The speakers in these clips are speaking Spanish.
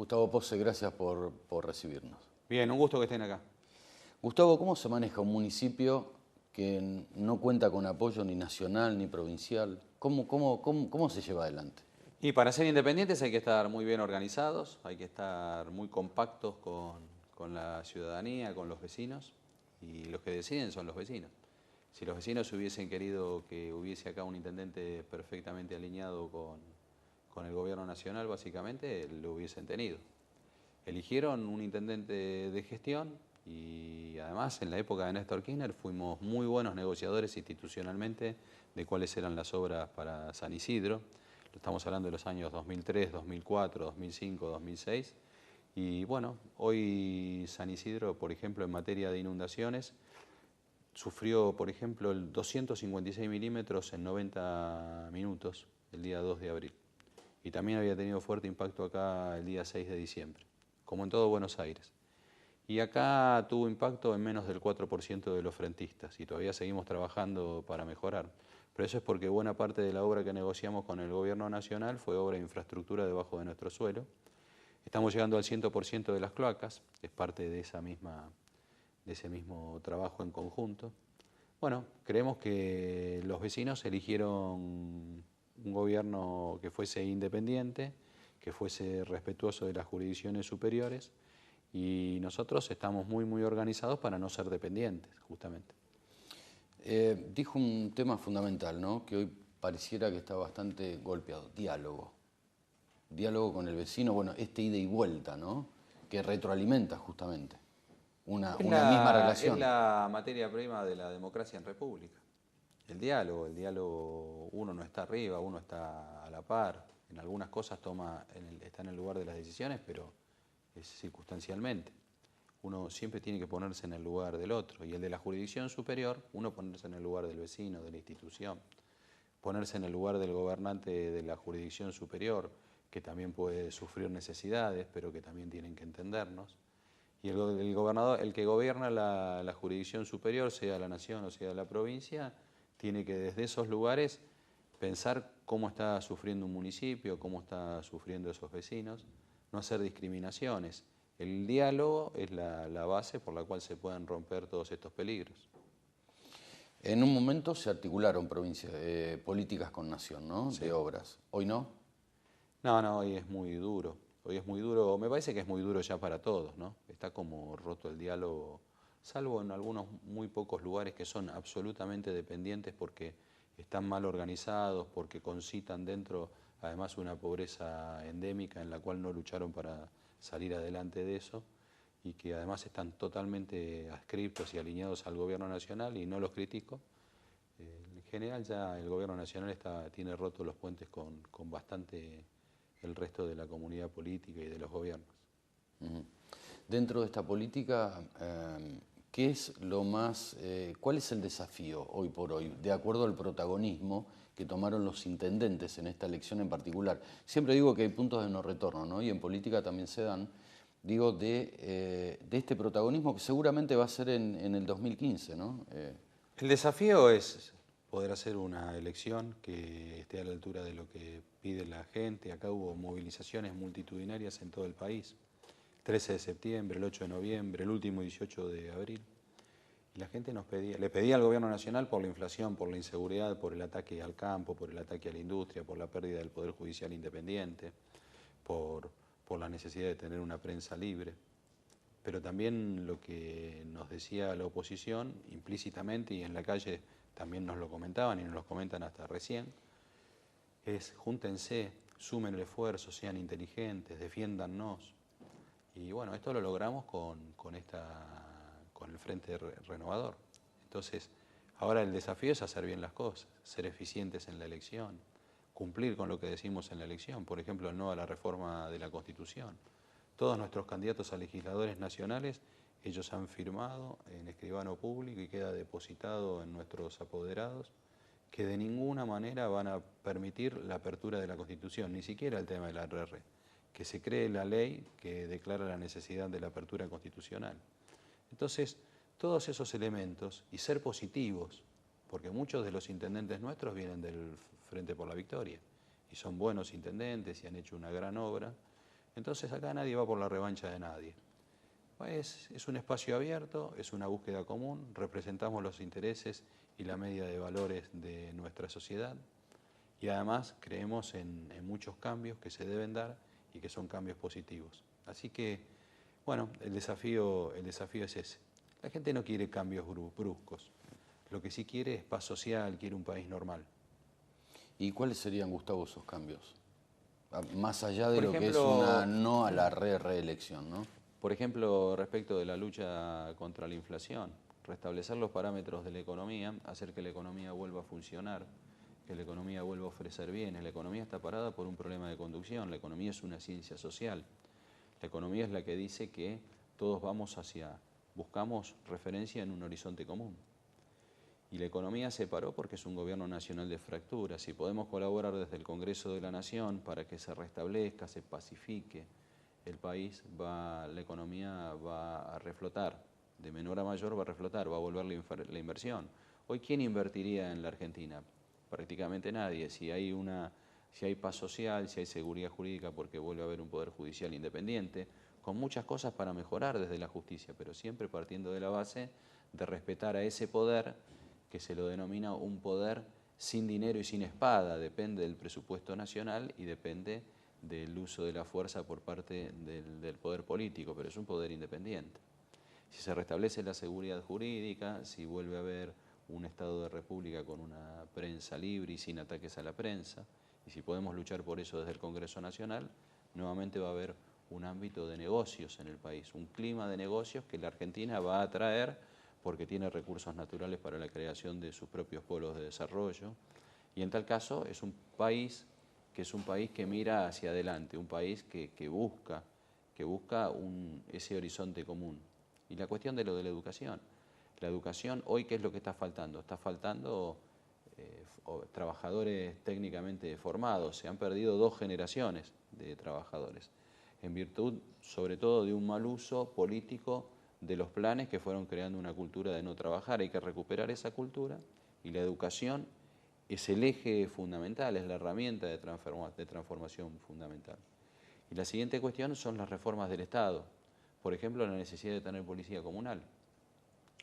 Gustavo Pose, gracias por recibirnos. Bien, un gusto que estén acá. Gustavo, ¿cómo se maneja un municipio que no cuenta con apoyo ni nacional ni provincial? ¿Cómo se lleva adelante? Y para ser independientes hay que estar muy bien organizados, hay que estar muy compactos con la ciudadanía, con los vecinos, y los que deciden son los vecinos. Si los vecinos hubiesen querido que hubiese acá un intendente perfectamente alineado con el gobierno nacional, básicamente, lo hubiesen tenido. Eligieron un intendente de gestión y además en la época de Néstor Kirchner fuimos muy buenos negociadores institucionalmente de cuáles eran las obras para San Isidro. Estamos hablando de los años 2003, 2004, 2005, 2006. Y bueno, hoy San Isidro, por ejemplo, en materia de inundaciones, sufrió, por ejemplo, el 256 milímetros en 90 minutos el día 2 de abril. Y también había tenido fuerte impacto acá el día 6 de diciembre, como en todo Buenos Aires. Y acá tuvo impacto en menos del 4% de los frentistas y todavía seguimos trabajando para mejorar. Pero eso es porque buena parte de la obra que negociamos con el gobierno nacional fue obra de infraestructura debajo de nuestro suelo. Estamos llegando al 100% de las cloacas, es parte de ese mismo trabajo en conjunto. Bueno, creemos que los vecinos eligieron un gobierno que fuese independiente, que fuese respetuoso de las jurisdicciones superiores, y nosotros estamos muy organizados para no ser dependientes, justamente. Dijo un tema fundamental, ¿no? Que hoy pareciera que está bastante golpeado, diálogo. Diálogo con el vecino, bueno, ida y vuelta, ¿no? Que retroalimenta justamente una misma Es relación. la materia prima de la democracia en república. El diálogo, uno no está arriba, uno está a la par. En algunas cosas está en el lugar de las decisiones, pero es circunstancialmente. Uno siempre tiene que ponerse en el lugar del otro. Y el de la jurisdicción superior, uno ponerse en el lugar del vecino, de la institución. Ponerse en el lugar del gobernante de la jurisdicción superior, que también puede sufrir necesidades, pero que también tienen que entendernos. Y el gobernador, el que gobierna la jurisdicción superior, sea la nación o sea la provincia, tiene que desde esos lugares pensar cómo está sufriendo un municipio, cómo está sufriendo esos vecinos, no hacer discriminaciones. El diálogo es la base por la cual se pueden romper todos estos peligros. En un momento se articularon políticas con nación, ¿no? Sí. De obras. ¿Hoy no? No, hoy es muy duro. Hoy es muy duro, me parece que es muy duro ya para todos, ¿no? Está como roto el diálogo, salvo en algunos muy pocos lugares que son absolutamente dependientes porque están mal organizados, porque concitan dentro además una pobreza endémica en la cual no lucharon para salir adelante de eso y que además están totalmente adscriptos y alineados al gobierno nacional y no los critico. En general ya el gobierno nacional tiene rotos los puentes con bastante el resto de la comunidad política y de los gobiernos. Dentro de esta política, ¿qué es cuál es el desafío hoy por hoy, de acuerdo al protagonismo que tomaron los intendentes en esta elección en particular? Siempre digo que hay puntos de no retorno, ¿no? Y en política también se dan, digo, de este protagonismo que seguramente va a ser en el 2015, ¿no? El desafío es poder hacer una elección que esté a la altura de lo que pide la gente. Acá hubo movilizaciones multitudinarias en todo el país. El 13 de septiembre, el 8 de noviembre, el último 18 de abril. Y la gente le pedía al gobierno nacional por la inflación, por la inseguridad, por el ataque al campo, por el ataque a la industria, por la pérdida del Poder Judicial independiente, por la necesidad de tener una prensa libre. Pero también lo que nos decía la oposición implícitamente y en la calle también nos lo comentaban y nos lo comentan hasta recién, es júntense, sumen el esfuerzo, sean inteligentes, defiéndannos. Y bueno, esto lo logramos con el Frente Renovador. Entonces, ahora el desafío es hacer bien las cosas, ser eficientes en la elección, cumplir con lo que decimos en la elección, por ejemplo, el no a la reforma de la Constitución. Todos nuestros candidatos a legisladores nacionales, ellos han firmado en escribano público y queda depositado en nuestros apoderados que de ninguna manera van a permitir la apertura de la Constitución, ni siquiera el tema de la RR, que se cree la ley que declara la necesidad de la apertura constitucional. Entonces, todos esos elementos, y ser positivos, porque muchos de los intendentes nuestros vienen del Frente por la Victoria, y son buenos intendentes y han hecho una gran obra, Entonces acá nadie va por la revancha de nadie. Es un espacio abierto, es una búsqueda común, representamos los intereses y la media de valores de nuestra sociedad y además creemos en muchos cambios que se deben dar y que son cambios positivos. Así que, bueno, el desafío es ese. La gente no quiere cambios bruscos, lo que sí quiere es paz social, quiere un país normal. ¿Y cuáles serían, Gustavo, esos cambios? Más allá de Por lo que es una ejemplo, no a la reelección, ¿no? Por ejemplo, respecto de la lucha contra la inflación, restablecer los parámetros de la economía, hacer que la economía vuelva a funcionar, que la economía vuelva a ofrecer bienes. La economía está parada por un problema de conducción, la economía es una ciencia social. La economía es la que dice que todos buscamos referencia en un horizonte común. Y la economía se paró porque es un gobierno nacional de fracturas. Si podemos colaborar desde el Congreso de la Nación para que se restablezca, se pacifique el país, la economía va a reflotar, de menor a mayor va a reflotar, va a volver la inversión. Hoy, ¿quién invertiría en la Argentina? Prácticamente nadie. Si hay paz social, si hay seguridad jurídica porque vuelve a haber un poder judicial independiente, con muchas cosas para mejorar desde la justicia, pero siempre partiendo de la base de respetar a ese poder que se lo denomina un poder sin dinero y sin espada, depende del presupuesto nacional y depende del uso de la fuerza por parte del poder político, pero es un poder independiente. Si se restablece la seguridad jurídica, si vuelve a haber un Estado de República con una prensa libre y sin ataques a la prensa, y si podemos luchar por eso desde el Congreso Nacional, nuevamente va a haber un ámbito de negocios en el país, un clima de negocios que la Argentina va a atraer porque tiene recursos naturales para la creación de sus propios polos de desarrollo, y en tal caso es un país que mira hacia adelante, un país que busca ese horizonte común. Y la cuestión de lo de la educación. La educación, hoy, ¿qué es lo que está faltando? Está faltando trabajadores técnicamente formados. Se han perdido 2 generaciones de trabajadores, en virtud, sobre todo, de un mal uso político de los planes que fueron creando una cultura de no trabajar. Hay que recuperar esa cultura y la educación es el eje fundamental, es la herramienta de transformación fundamental. Y la siguiente cuestión son las reformas del Estado. Por ejemplo, la necesidad de tener policía comunal.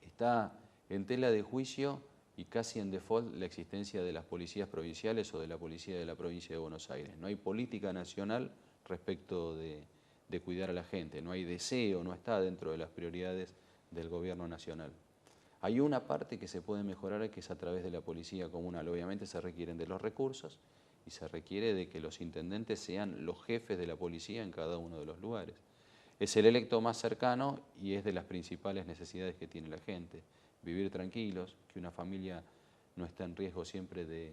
Está en tela de juicio y casi en default la existencia de las policías provinciales o de la policía de la provincia de Buenos Aires. No hay política nacional respecto de cuidar a la gente, no hay deseo, no está dentro de las prioridades del gobierno nacional. Hay una parte que se puede mejorar, que es a través de la policía comunal. Obviamente se requieren de los recursos y se requiere de que los intendentes sean los jefes de la policía en cada uno de los lugares. Es el electo más cercano y es de las principales necesidades que tiene la gente. Vivir tranquilos, que una familia no esté en riesgo siempre de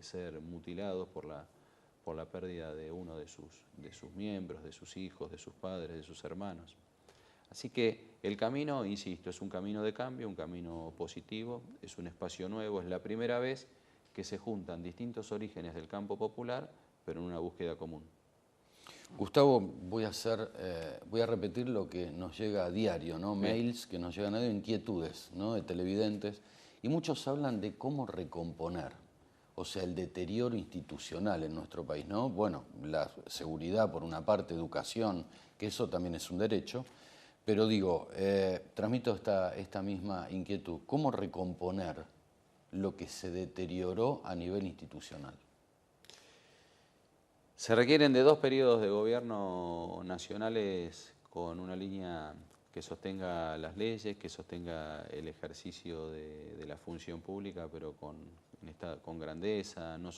ser mutilados por la pérdida de uno de sus miembros, de sus hijos, de sus padres, de sus hermanos. Así que el camino, insisto, es un camino de cambio, un camino positivo, es un espacio nuevo, es la primera vez que se juntan distintos orígenes del campo popular, pero en una búsqueda común. Gustavo, voy a repetir lo que nos llega a diario, ¿no? Bien. Mails que nos llegan a diario, inquietudes, ¿no? De televidentes, y muchos hablan de cómo recomponer, o sea, el deterioro institucional en nuestro país, ¿no? Bueno, la seguridad por una parte, educación, que eso también es un derecho, pero digo, transmito esta misma inquietud, ¿cómo recomponer lo que se deterioró a nivel institucional? Se requieren de 2 periodos de gobierno nacionales con una línea que sostenga las leyes, que sostenga el ejercicio de la función pública, pero con grandeza, no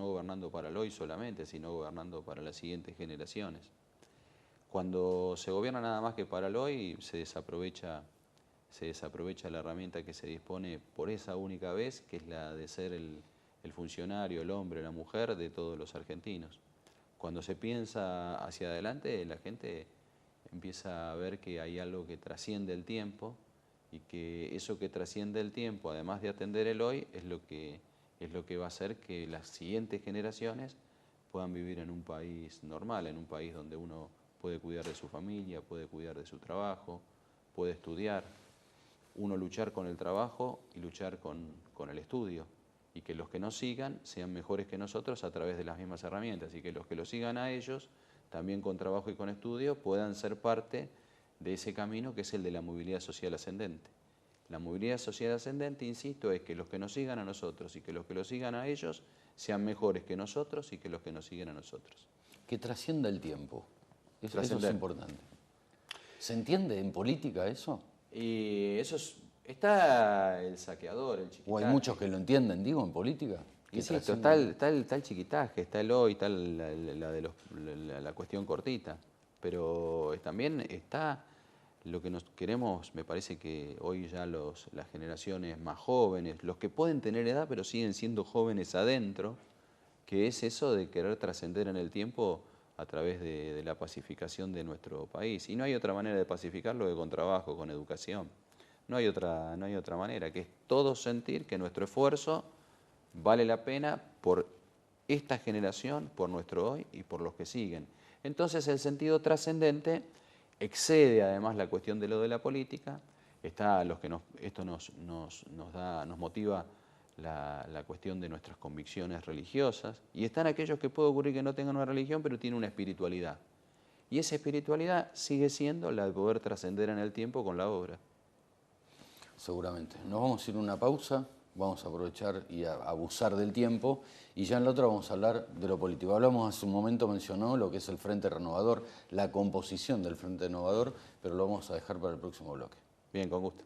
gobernando para el hoy solamente, sino gobernando para las siguientes generaciones. Cuando se gobierna nada más que para el hoy, se desaprovecha la herramienta que se dispone por esa única vez, que es la de ser el funcionario, el hombre, la mujer de todos los argentinos. Cuando se piensa hacia adelante, la gente empieza a ver que hay algo que trasciende el tiempo y que eso que trasciende el tiempo, además de atender el hoy, es lo que va a hacer que las siguientes generaciones puedan vivir en un país normal, en un país donde uno puede cuidar de su familia, puede cuidar de su trabajo, puede estudiar, uno luchar con el trabajo y luchar con el estudio, y que los que nos sigan sean mejores que nosotros a través de las mismas herramientas, y que los que los sigan a ellos también con trabajo y con estudio, puedan ser parte de ese camino que es el de la movilidad social ascendente. La movilidad social ascendente, insisto, es que los que nos sigan a nosotros y que los que los sigan a ellos sean mejores que nosotros y que los que nos siguen a nosotros. Que trascienda el tiempo. Eso es importante. ¿Se entiende en política eso? Y eso es, está el saqueador, el chiquitaje. ¿O hay muchos que lo entienden, digo, en política? Insisto, está el chiquitaje, está el hoy, está la cuestión cortita, pero también está lo que nos queremos, me parece que hoy ya las generaciones más jóvenes, los que pueden tener edad pero siguen siendo jóvenes adentro, que es eso de querer trascender en el tiempo a través de la pacificación de nuestro país. Y no hay otra manera de pacificarlo que con trabajo, con educación. No hay otra manera, que es todos sentir que nuestro esfuerzo vale la pena por esta generación, por nuestro hoy y por los que siguen. Entonces el sentido trascendente excede además la cuestión de lo de la política, está los que esto nos motiva la cuestión de nuestras convicciones religiosas, y están aquellos que puede ocurrir que no tengan una religión pero tienen una espiritualidad. Y esa espiritualidad sigue siendo la de poder trascender en el tiempo con la obra. Seguramente. Nos vamos a ir a una pausa, vamos a aprovechar y a abusar del tiempo, y ya en la otra vamos a hablar de lo político. Hablamos hace un momento, mencionó lo que es el Frente Renovador, la composición del Frente Renovador, pero lo vamos a dejar para el próximo bloque. Bien, con gusto.